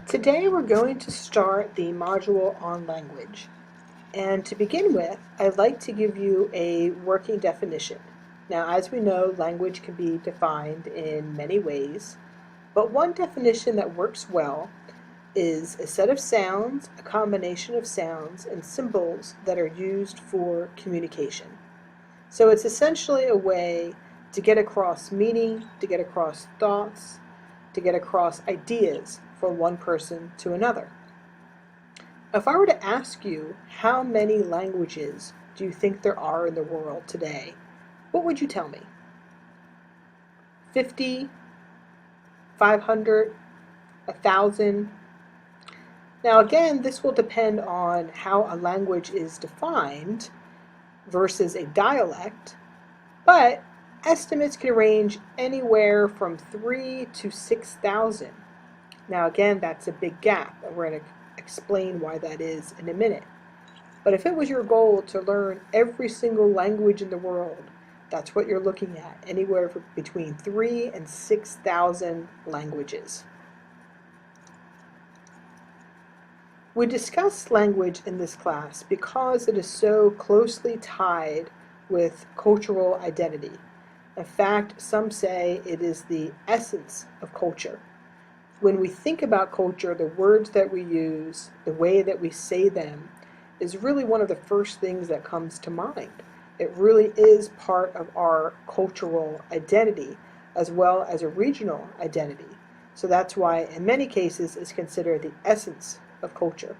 Today we're going to start the module on language. And to begin with, I'd like to give you a working definition. Now, as we know, language can be defined in many ways, but one definition that works well is a set of sounds, a combination of sounds and symbols that are used for communication. So it's essentially a way to get across meaning, to get across thoughts, to get across ideas from one person to another. If I were to ask you how many languages do you think there are in the world today, what would you tell me? 50, 500, 1,000? Now again, this will depend on how a language is defined versus a dialect, but estimates can range anywhere from 3 to 6,000. Now again, that's a big gap, and we're going to explain why that is in a minute. But if it was your goal to learn every single language in the world, that's what you're looking at, anywhere between 3 and 6,000 languages. We discuss language in this class because it is so closely tied with cultural identity. In fact, some say it is the essence of culture. When we think about culture, the words that we use, the way that we say them, is really one of the first things that comes to mind. It really is part of our cultural identity as well as a regional identity. So that's why in many cases it's considered the essence of culture.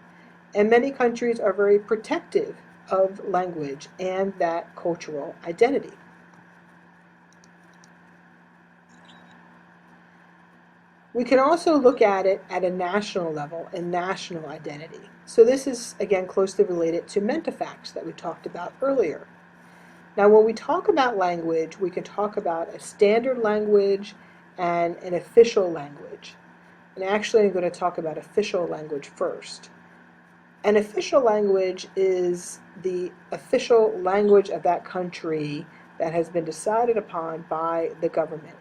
And many countries are very protective of language and that cultural identity. We can also look at it at a national level and national identity. So this is, again, closely related to Mentefacts that we talked about earlier. Now, when we talk about language, we can talk about a standard language and an official language. And actually, I'm going to talk about official language first. An official language is the official language of that country that has been decided upon by the government.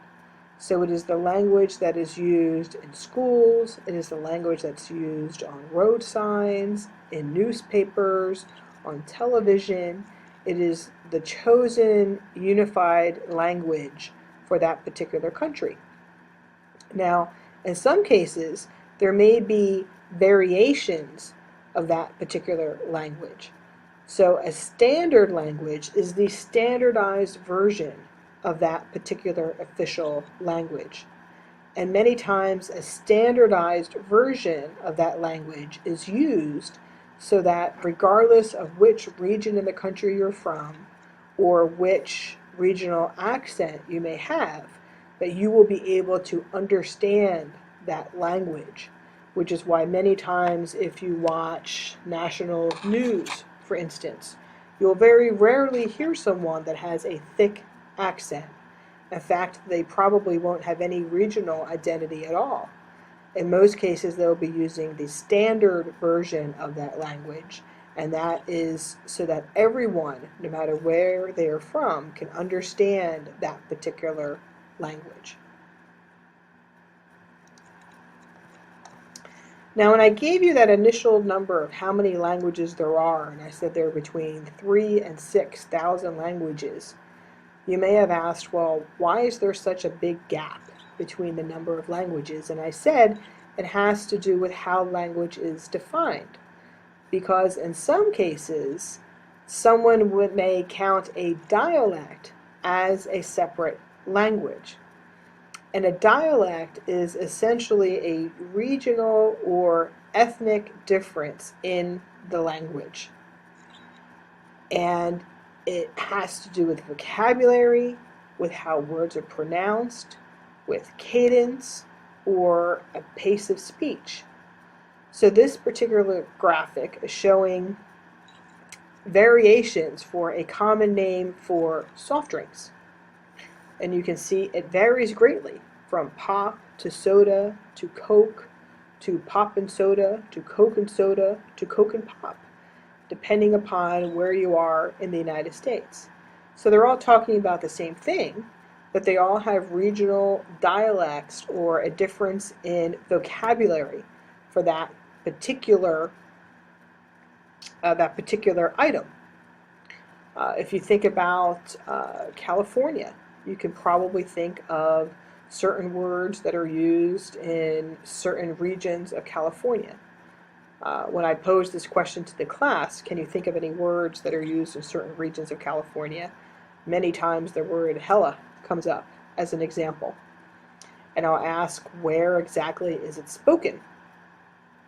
So it is the language that is used in schools, it is the language that's used on road signs, in newspapers, on television. It is the chosen unified language for that particular country. Now, in some cases, there may be variations of that particular language. So a standard language is the standardized version of that particular official language. And many times a standardized version of that language is used so that regardless of which region in the country you're from or which regional accent you may have, that you will be able to understand that language, which is why many times if you watch national news, for instance, you'll very rarely hear someone that has a thick accent. In fact, they probably won't have any regional identity at all. In most cases, they'll be using the standard version of that language, and that is so that everyone, no matter where they are from, can understand that particular language. Now, when I gave you that initial number of how many languages there are, and I said there are between 3 and 6,000 languages, you may have asked, well, why is there such a big gap between the number of languages? And I said it has to do with how language is defined. Because in some cases, someone may count a dialect as a separate language. And a dialect is essentially a regional or ethnic difference in the language. And it has to do with vocabulary, with how words are pronounced, with cadence, or a pace of speech. So this particular graphic is showing variations for a common name for soft drinks. And you can see it varies greatly from pop to soda to Coke to pop and soda to Coke and soda to Coke and pop, depending upon where you are in the United States. So they're all talking about the same thing, but they all have regional dialects or a difference in vocabulary for that particular item. If you think about California, you can probably think of certain words that are used in certain regions of California. When I pose this question to the class, can you think of any words that are used in certain regions of California? Many times the word hella comes up as an example. And I'll ask, where exactly is it spoken?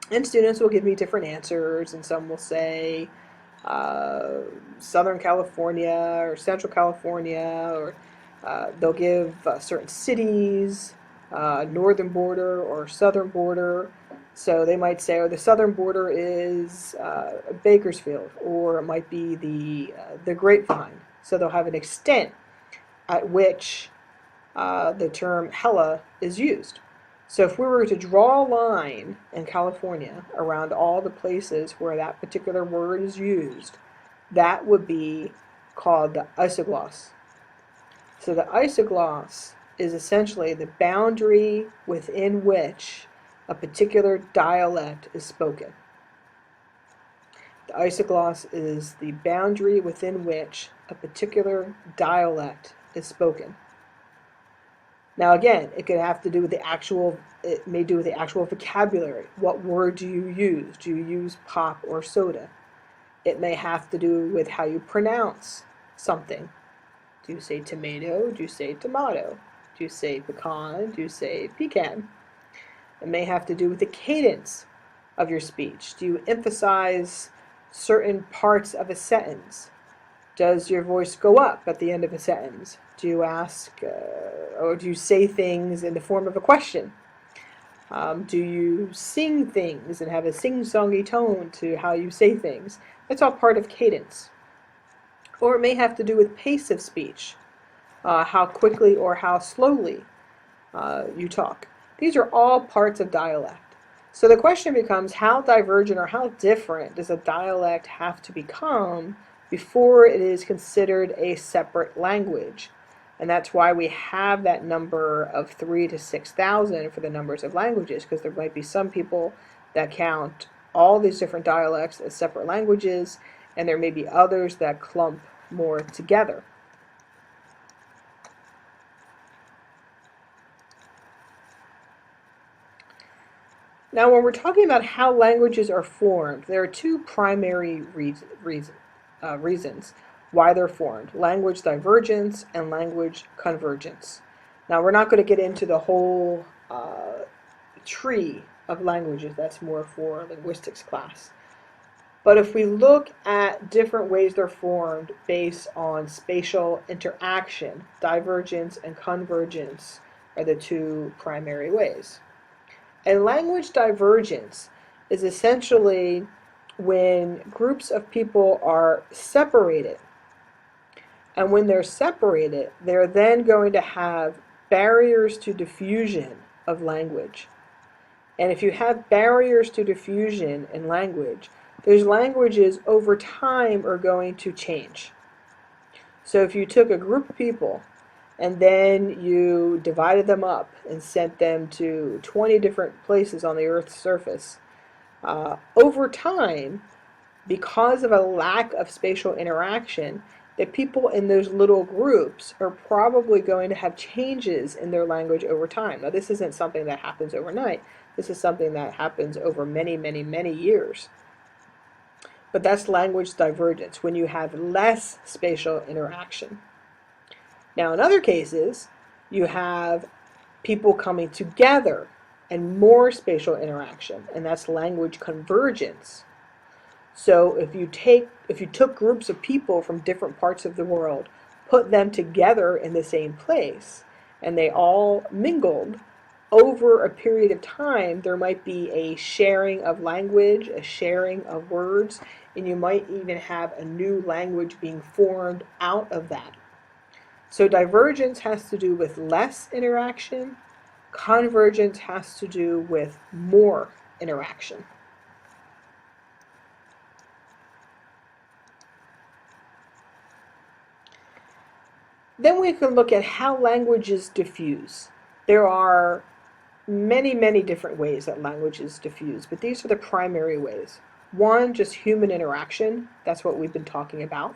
And students will give me different answers, and some will say Southern California or Central California, or they'll give certain cities, northern border or southern border. So they might say, oh, the southern border is Bakersfield, or it might be the Grapevine. So they'll have an extent at which the term hella is used. So if we were to draw a line in California around all the places where that particular word is used, that would be called the isogloss. So the isogloss is essentially the boundary within which a particular dialect is spoken. The isogloss is the boundary within which a particular dialect is spoken. Now again, it could have to do with it may do with the actual vocabulary. What word do you use? Do you use pop or soda? It may have to do with how you pronounce something. Do you say tomato? Do you say tomato? Do you say pecan? Do you say pecan? It may have to do with the cadence of your speech. Do you emphasize certain parts of a sentence? Does your voice go up at the end of a sentence? Do you ask, or do you say things in the form of a question? Do you sing things and have a sing-songy tone to how you say things? That's all part of cadence. Or it may have to do with pace of speech, how quickly or how slowly you talk. These are all parts of dialect. So the question becomes, how divergent or how different does a dialect have to become before it is considered a separate language? And that's why we have that number of 3,000 to 6,000 for the numbers of languages, because there might be some people that count all these different dialects as separate languages, and there may be others that clump more together. Now, when we're talking about how languages are formed, there are two primary reasons why they're formed: language divergence and language convergence. Now, we're not going to get into the whole tree of languages. That's more for a linguistics class. But if we look at different ways they're formed based on spatial interaction, divergence and convergence are the two primary ways. And language divergence is essentially when groups of people are separated. And when they're separated, they're then going to have barriers to diffusion of language. And if you have barriers to diffusion in language, those languages over time are going to change. So if you took a group of people and then you divided them up and sent them to 20 different places on the Earth's surface, over time, because of a lack of spatial interaction, the people in those little groups are probably going to have changes in their language over time. Now, this isn't something that happens overnight. This is something that happens over many, many, many years. But that's language divergence, when you have less spatial interaction. Now, in other cases, you have people coming together and more spatial interaction, and that's language convergence. So if you took groups of people from different parts of the world, put them together in the same place, and they all mingled, over a period of time, there might be a sharing of language, a sharing of words, and you might even have a new language being formed out of that. So divergence has to do with less interaction. Convergence has to do with more interaction. Then we can look at how languages diffuse. There are many, many different ways that language is diffused, but these are the primary ways. One, just human interaction. That's what we've been talking about.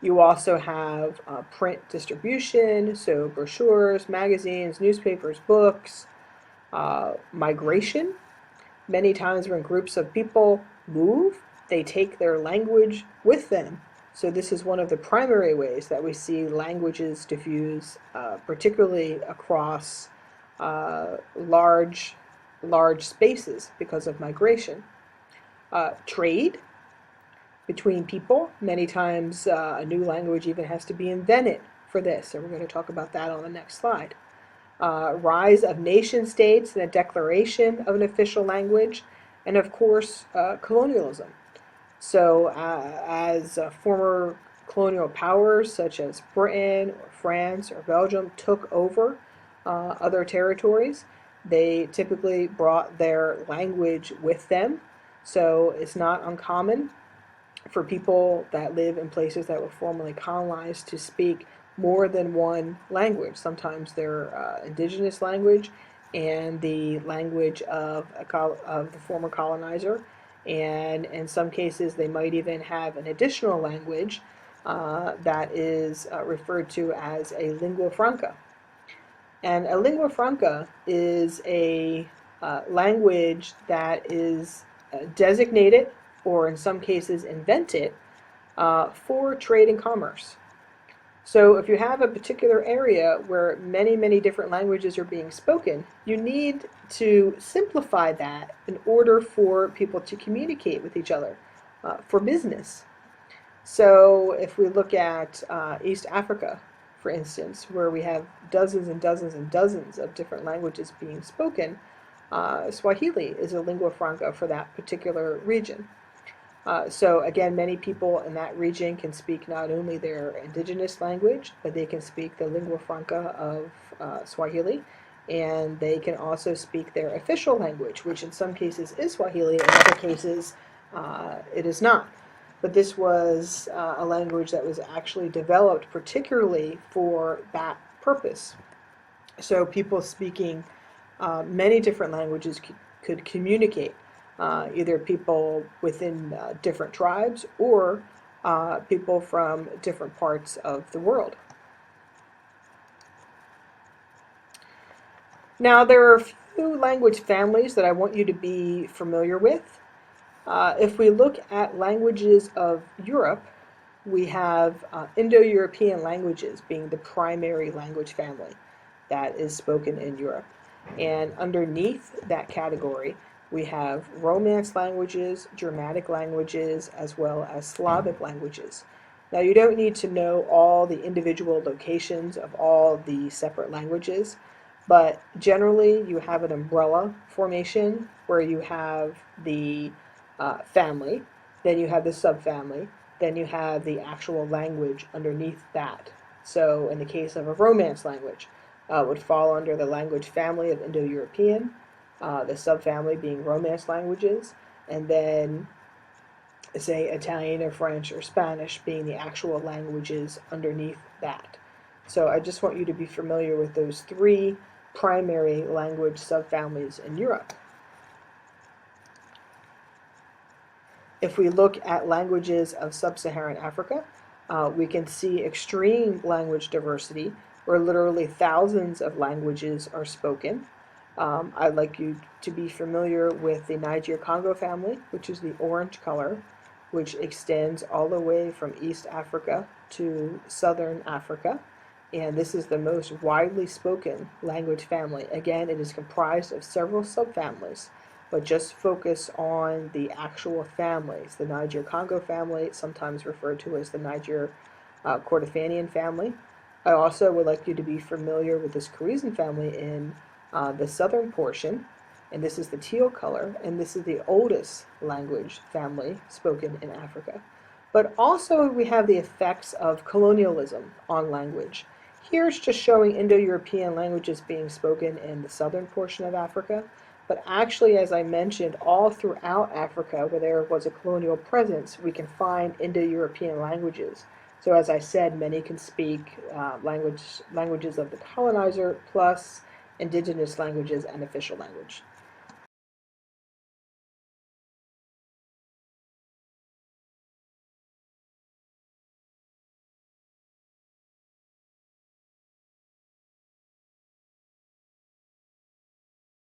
You also have print distribution, so brochures, magazines, newspapers, books, migration. Many times when groups of people move, they take their language with them. So this is one of the primary ways that we see languages diffuse, particularly across large spaces because of migration. Trade between people. Many times a new language even has to be invented for this, and we're going to talk about that on the next slide. Rise of nation states and a declaration of an official language, and of course, colonialism. So, as former colonial powers such as Britain or France or Belgium took over other territories, they typically brought their language with them. So, it's not uncommon for people that live in places that were formerly colonized to speak more than one language. Sometimes their indigenous language and the language of the former colonizer. And in some cases, they might even have an additional language that is referred to as a lingua franca. And a lingua franca is a language that is designated, or in some cases invented, for trade and commerce. So if you have a particular area where many, many different languages are being spoken, you need to simplify that in order for people to communicate with each other for business. So if we look at East Africa, for instance, where we have dozens and dozens and dozens of different languages being spoken, Swahili is a lingua franca for that particular region. So again, many people in that region can speak not only their indigenous language, but they can speak the lingua franca of Swahili, and they can also speak their official language, which in some cases is Swahili, in other cases it is not. But this was a language that was actually developed particularly for that purpose. So people speaking many different languages could communicate. Either people within different tribes or people from different parts of the world. Now, there are a few language families that I want you to be familiar with. If we look at languages of Europe, we have Indo-European languages being the primary language family that is spoken in Europe. And underneath that category, we have Romance languages, Germanic languages, as well as Slavic languages. Now, you don't need to know all the individual locations of all the separate languages, but generally you have an umbrella formation where you have the family, then you have the subfamily, then you have the actual language underneath that. So in the case of a Romance language, would fall under the language family of Indo-European, the subfamily being Romance languages, and then say Italian or French or Spanish being the actual languages underneath that. So I just want you to be familiar with those three primary language subfamilies in Europe. If we look at languages of sub-Saharan Africa, we can see extreme language diversity where literally thousands of languages are spoken. I'd like you to be familiar with the Niger-Congo family, which is the orange color, which extends all the way from East Africa to Southern Africa. And this is the most widely spoken language family. Again, it is comprised of several subfamilies, but just focus on the actual families. The Niger-Congo family, sometimes referred to as the Niger-Kordofanian family. I also would like you to be familiar with this Khoisan family in the southern portion, and this is the teal color, and this is the oldest language family spoken in Africa. But also we have the effects of colonialism on language. Here it's just showing Indo-European languages being spoken in the southern portion of Africa, but actually, as I mentioned, all throughout Africa where there was a colonial presence, we can find Indo-European languages. So as I said, many can speak languages of the colonizer plus indigenous languages and official language.